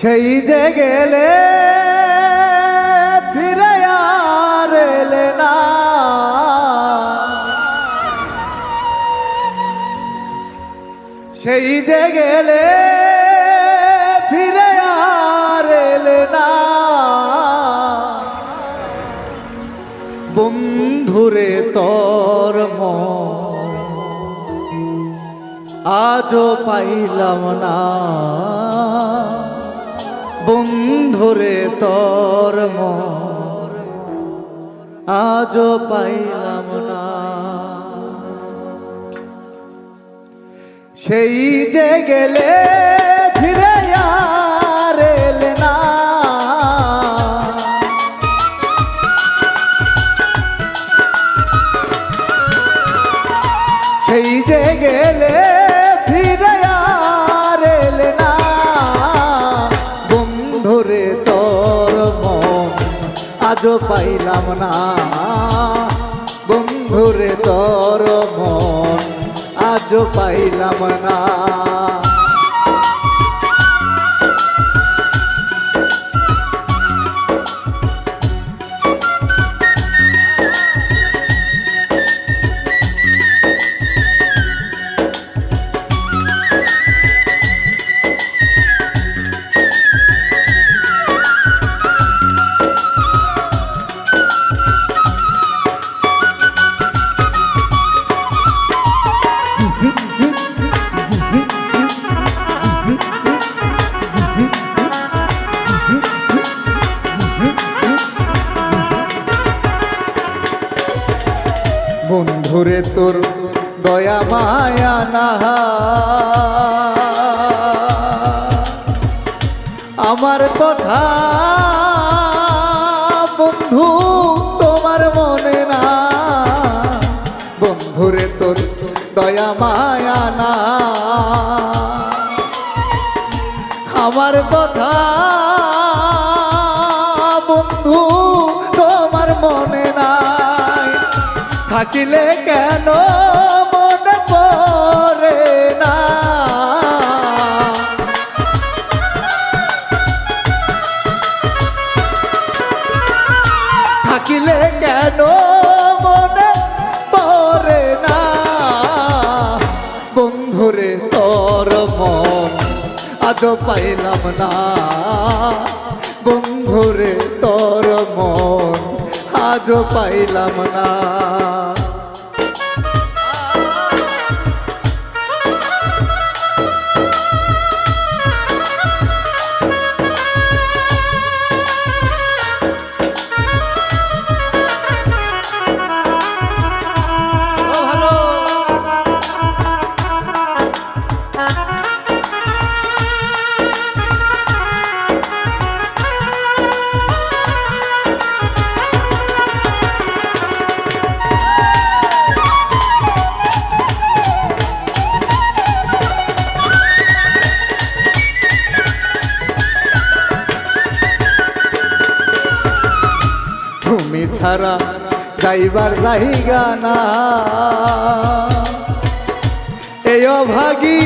সেই যে গেলে ফিরে আর এলে না, সেই যে গেলে ফিরে আর এলে না। বন্ধুরে তোর মন আজও পাইলাম না, বন্ধুরে তোর মন আজও পাইলাম না। সেই যে গেলে ফিরে আর এলে না, সেই যে গেলে ফিরে আর এলে না। বন্ধুরে তোর মন আজও পাইলাম না, বন্ধুরে তোর মন আজও পাইলাম না। বন্ধুরে তোর দয়া মায়া না, আমার কথা বন্ধু তোমার মনে না। বন্ধুরে তোর দয়া মায়া না, আমার কথা বন্ধু তোমার মনে নাই। থাকিলে কেন মনে পড়ে না, থাকিলে কেন মনে পড়ে না। বন্ধুরে তোর মন আজও পাইলাম না, বন্ধুরে তোর মন আজও পাইলাম না। তুমি ছাড়া যাইবার জায়গা না, এই অভাগী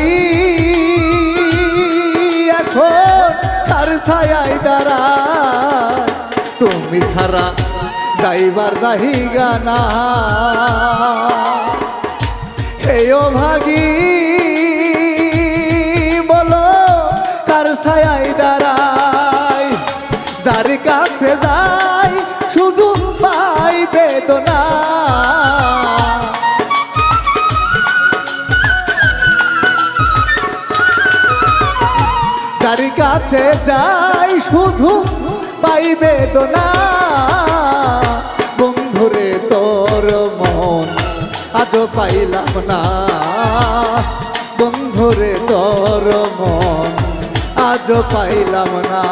এখন তার ছায়ায় দাঁড়ায়। তুমি ছাড়া যাইবার জায়গা না, এই অভাগী বলো কার ছায়ায় দাঁড়ায়। যার কাছে যাই শুধু পাই বেদনা, যার কাছে যাই শুধু পাই বেদনা। বন্ধুরে তোর মন আজও পাইলাম না, বন্ধুরে তোর মন আজও পাইলাম না।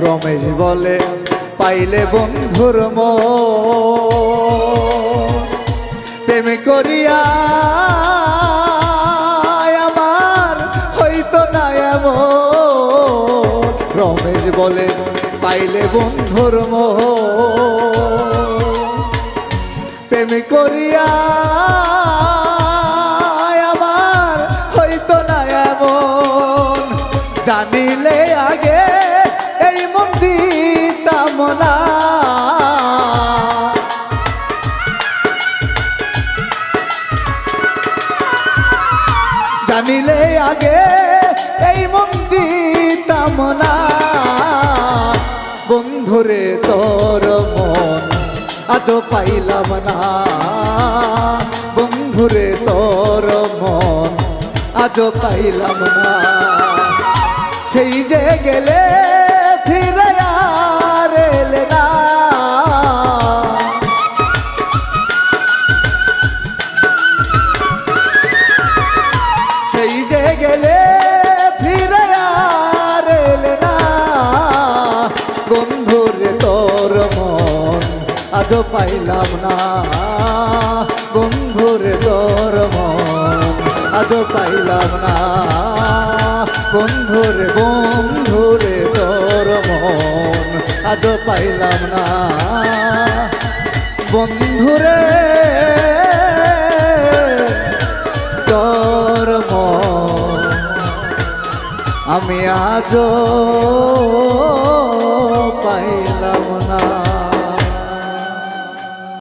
রমেশ বলে পাইলে বন্ধুর মন প্রেম করিয়া আমার হইতো না এমন রমেশ বলে পাইলে বন্ধুর মন প্রেম করিয়া আমার হইতো না এমন জানিলে আগে এই মন দিতাম না জানিলে আগে এই মন দিতাম না বন্ধুরে তোর মন আজও পাইলাম না বন্ধুরে তোর মন আজও পাইলাম না সেই যে গেলে ফিরে আর এলে না সেই যে গেলে ফিরে আর এলে না বন্ধুরে তোর মন আজও পাইলাম না বন্ধুরে তোর মন আজও পাইলাম না বন্ধুরে বন্ধুরে তোর মন আজও পাইলাম না বন্ধুরে তোর মন আমি আজও